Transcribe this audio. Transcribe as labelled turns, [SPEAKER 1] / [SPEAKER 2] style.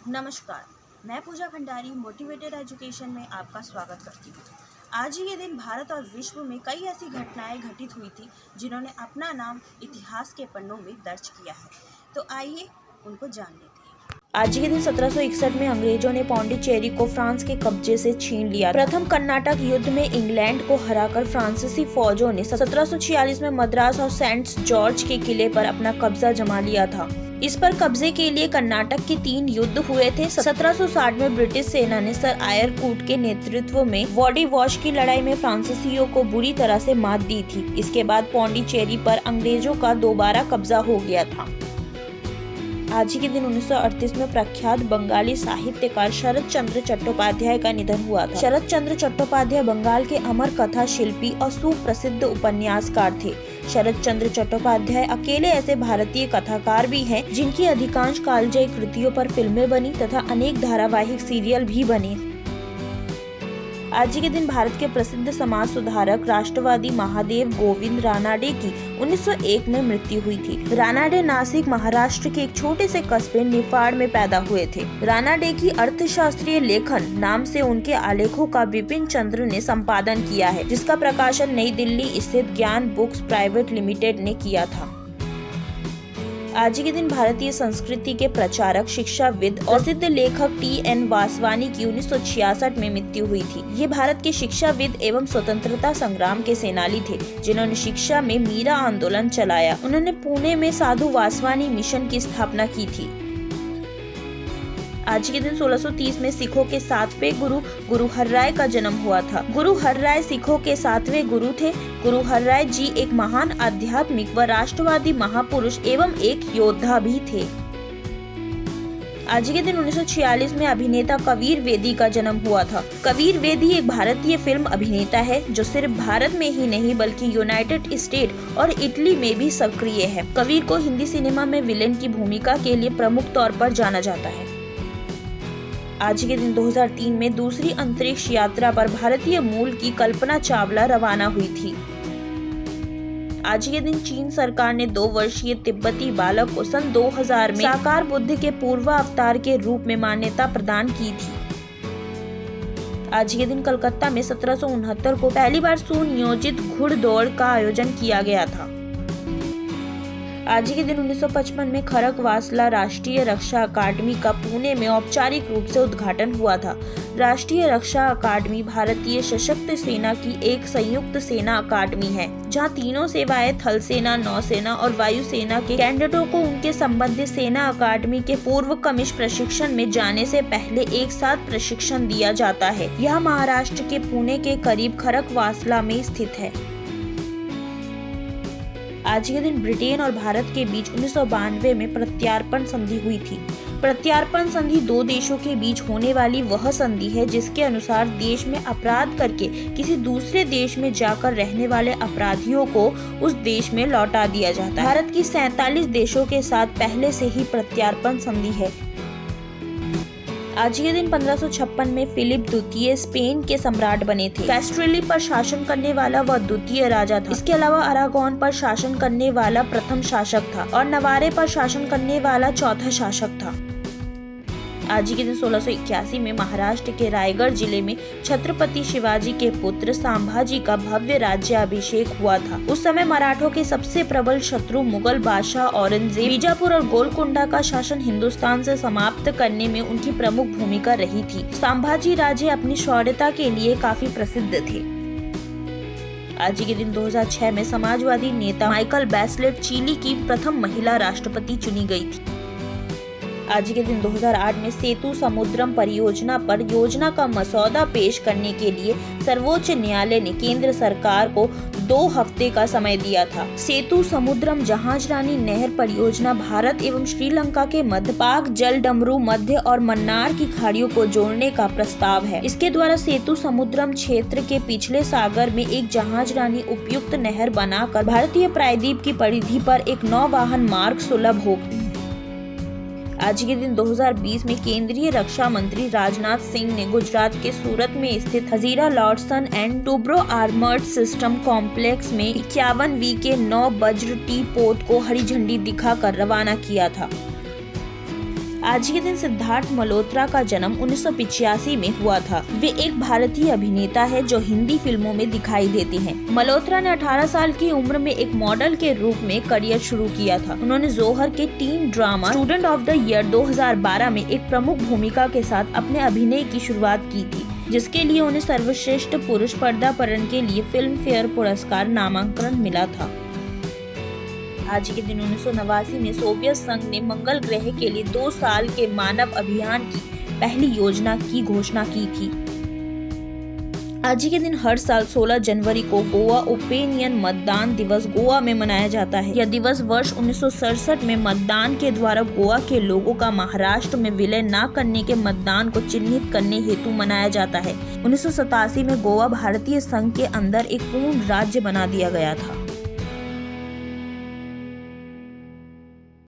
[SPEAKER 1] नमस्कार, मैं पूजा Bhandari motivated education में आपका स्वागत करती हूँ। आज ही के दिन भारत और विश्व में कई ऐसी घटनाएं घटित हुई थी जिन्होंने अपना नाम इतिहास के पन्नों में दर्ज किया है। तो आइए उनको जान लेते हैं। आज के दिन 1761 में अंग्रेजों ने पौंडीचेरी को फ्रांस के कब्जे से छीन लिया। प्रथम कर्नाटक युद्ध में इंग्लैंड को हराकर फ्रांसीसी फौजों ने 1746 में मद्रास और सेंट जॉर्ज के किले पर अपना कब्जा जमा लिया था। इस पर कब्जे के लिए कर्नाटक के 3 युद्ध हुए थे। 1760 में ब्रिटिश सेना ने सर आयरकूट के नेतृत्व में वॉडी-वॉश की लड़ाई में फ्रांसीसियों को बुरी तरह से मात दी थी। इसके बाद पौंडीचेरी पर अंग्रेजों का दोबारा कब्जा हो गया था। आज ही के दिन 1938 में प्रख्यात बंगाली साहित्यकार शरत चंद्र चट्टोपाध्याय का निधन हुआ था। शरत चंद्र चट्टोपाध्याय बंगाल के अमर कथा शिल्पी और सुप्रसिद्ध उपन्यासकार थे। शरत चंद्र चट्टोपाध्याय अकेले ऐसे भारतीय कथाकार भी हैं जिनकी अधिकांश कालजयी कृतियों पर फिल्में बनी तथा अनेक धारावाहिक सीरियल भी बने। आज के दिन भारत के प्रसिद्ध समाज सुधारक राष्ट्रवादी महादेव गोविंद रानाडे की 1901 में मृत्यु हुई थी। रानाडे नासिक महाराष्ट्र के एक छोटे से कस्बे निफाड में पैदा हुए थे। रानाडे की अर्थशास्त्रीय लेखन नाम से उनके आलेखों का विपिन चंद्र ने संपादन किया है, जिसका प्रकाशन नई दिल्ली स्थित ज्ञान बुक्स प्राइवेट लिमिटेड ने किया था। आज के दिन भारतीय संस्कृति के प्रचारक, शिक्षाविद और प्रसिद्ध लेखक टी.एन. वासवानी की 1966 में मृत्यु हुई थी। ये भारत के शिक्षाविद एवं स्वतंत्रता संग्राम के सेनानी थे, जिन्होंने शिक्षा में मीरा आंदोलन चलाया। उन्होंने पुणे में साधु वासवानी मिशन की स्थापना की थी। आज के दिन 1630 में सिखों के 7वें गुरु गुरु हरराय का जन्म हुआ था। गुरु हरराय सिखों के 7वें गुरु थे। गुरु हरराय जी एक महान आध्यात्मिक व राष्ट्रवादी महापुरुष एवं एक योद्धा भी थे। आज के दिन 1946 में अभिनेता कबीर वेदी का जन्म हुआ था। कबीर वेदी एक भारतीय फिल्म अभिनेता है जो सिर्फ भारत में ही नहीं बल्कि यूनाइटेड स्टेट और इटली में भी सक्रिय है। कबीर को हिंदी सिनेमा में विलेन की भूमिका के लिए प्रमुख तौर पर जाना जाता है। आज के दिन 2003 में दूसरी अंतरिक्ष यात्रा पर भारतीय मूल की कल्पना चावला रवाना हुई थी। आज के दिन चीन सरकार ने 2 वर्षीय तिब्बती बालक को सन 2000 में साकार बुद्ध के पूर्वावतार के रूप में मान्यता प्रदान की थी। आज के दिन कलकत्ता में 1769 को पहली बार सुनियोजित घुड़दौड़ का आयोजन किया गया था। आज के दिन 1955 में खड़क वासला राष्ट्रीय रक्षा अकादमी का पुणे में औपचारिक रूप से उद्घाटन हुआ था। राष्ट्रीय रक्षा अकादमी भारतीय सशस्त्र सेना की एक संयुक्त सेना अकादमी है, जहां तीनों सेवाएं थल सेना, नौसेना और वायुसेना के कैडेटों को उनके संबंधित सेना अकादमी के पूर्व कनिष्ठ प्रशिक्षण में जाने से पहले एक साथ प्रशिक्षण दिया जाता है। यह महाराष्ट्र के पुणे के करीब खड़क वासला में स्थित है। आज के दिन ब्रिटेन और भारत के बीच 1992 में प्रत्यार्पण संधि हुई थी। प्रत्यार्पण संधि 2 देशों के बीच होने वाली वह संधि है जिसके अनुसार देश में अपराध करके किसी दूसरे देश में जाकर रहने वाले अपराधियों को उस देश में लौटा दिया जाता है। भारत की 47 देशों के साथ पहले से ही प्रत्यार्पण संधि है। आज के दिन 1556 में फिलिप द्वितीय स्पेन के सम्राट बने थे। कैस्ट्रिली पर शासन करने वाला वह द्वितीय राजा था। इसके अलावा अरागोन पर शासन करने वाला प्रथम शासक था और नवारे पर शासन करने वाला चौथा शासक था। आज के दिन 1681 में महाराष्ट्र के रायगढ़ जिले में छत्रपति शिवाजी के पुत्र संभाजी का भव्य राज्याभिषेक हुआ था। उस समय मराठों के सबसे प्रबल शत्रु मुगल बादशाह औरंगजेब बीजापुर और गोलकुंडा का शासन हिंदुस्तान से समाप्त करने में उनकी प्रमुख भूमिका रही थी। संभाजी राजे अपनी शौर्यता के लिए काफी प्रसिद्ध थे। आज के दिन 2006 में समाजवादी नेता माइकल बैचलेट चिली की प्रथम महिला राष्ट्रपति चुनी गई थी। आज के दिन 2008 में सेतु समुद्रम परियोजना पर योजना का मसौदा पेश करने के लिए सर्वोच्च न्यायालय ने केंद्र सरकार को 2 हफ्ते का समय दिया था। सेतु समुद्रम जहाजरानी नहर परियोजना भारत एवं श्रीलंका के मध्य पाक जलडमरू मध्य और मन्नार की खाड़ियों को जोड़ने का प्रस्ताव है। इसके द्वारा सेतु समुद्रम क्षेत्र के पिछले सागर में एक जहाजरानी उपयुक्त नहर बनाकर भारतीय प्रायद्वीप की परिधि पर एक नौवाहन मार्ग सुलभ होगा। आज के दिन 2020 में केंद्रीय रक्षा मंत्री राजनाथ सिंह ने गुजरात के सूरत में स्थित Hazira Larsen and Toubro armoured system complex में 51वीं के 9 वज्र टी पोत को हरी झंडी दिखाकर रवाना किया था। आज के दिन सिद्धार्थ मल्होत्रा का जन्म 1985 में हुआ था। वे एक भारतीय अभिनेता है जो हिंदी फिल्मों में दिखाई देते हैं। मल्होत्रा ने 18 साल की उम्र में एक मॉडल के रूप में करियर शुरू किया था। उन्होंने जौहर के tin drama student of the year 2012 में एक प्रमुख भूमिका के साथ अपने अभिनय की शुरुआत की थी, जिसके लिए उन्हें सर्वश्रेष्ठ पुरुष पर्दापरण के लिए फिल्म फेयर पुरस्कार नामांकन मिला था। आज के दिन 1989 में सोवियत संघ ने मंगल ग्रह के लिए 2 साल के मानव अभियान की पहली योजना की घोषणा की थी। आज के दिन हर साल 16 जनवरी को गोवा ओपिनियन मतदान दिवस गोवा में मनाया जाता है। यह दिवस वर्ष 1967 में मतदान के द्वारा गोवा के लोगों का महाराष्ट्र में विलय न करने के मतदान को चिन्हित करने हेतु मनाया जाता है। 1987 में गोवा भारतीय संघ के अंदर एक पूर्ण राज्य बना दिया गया था।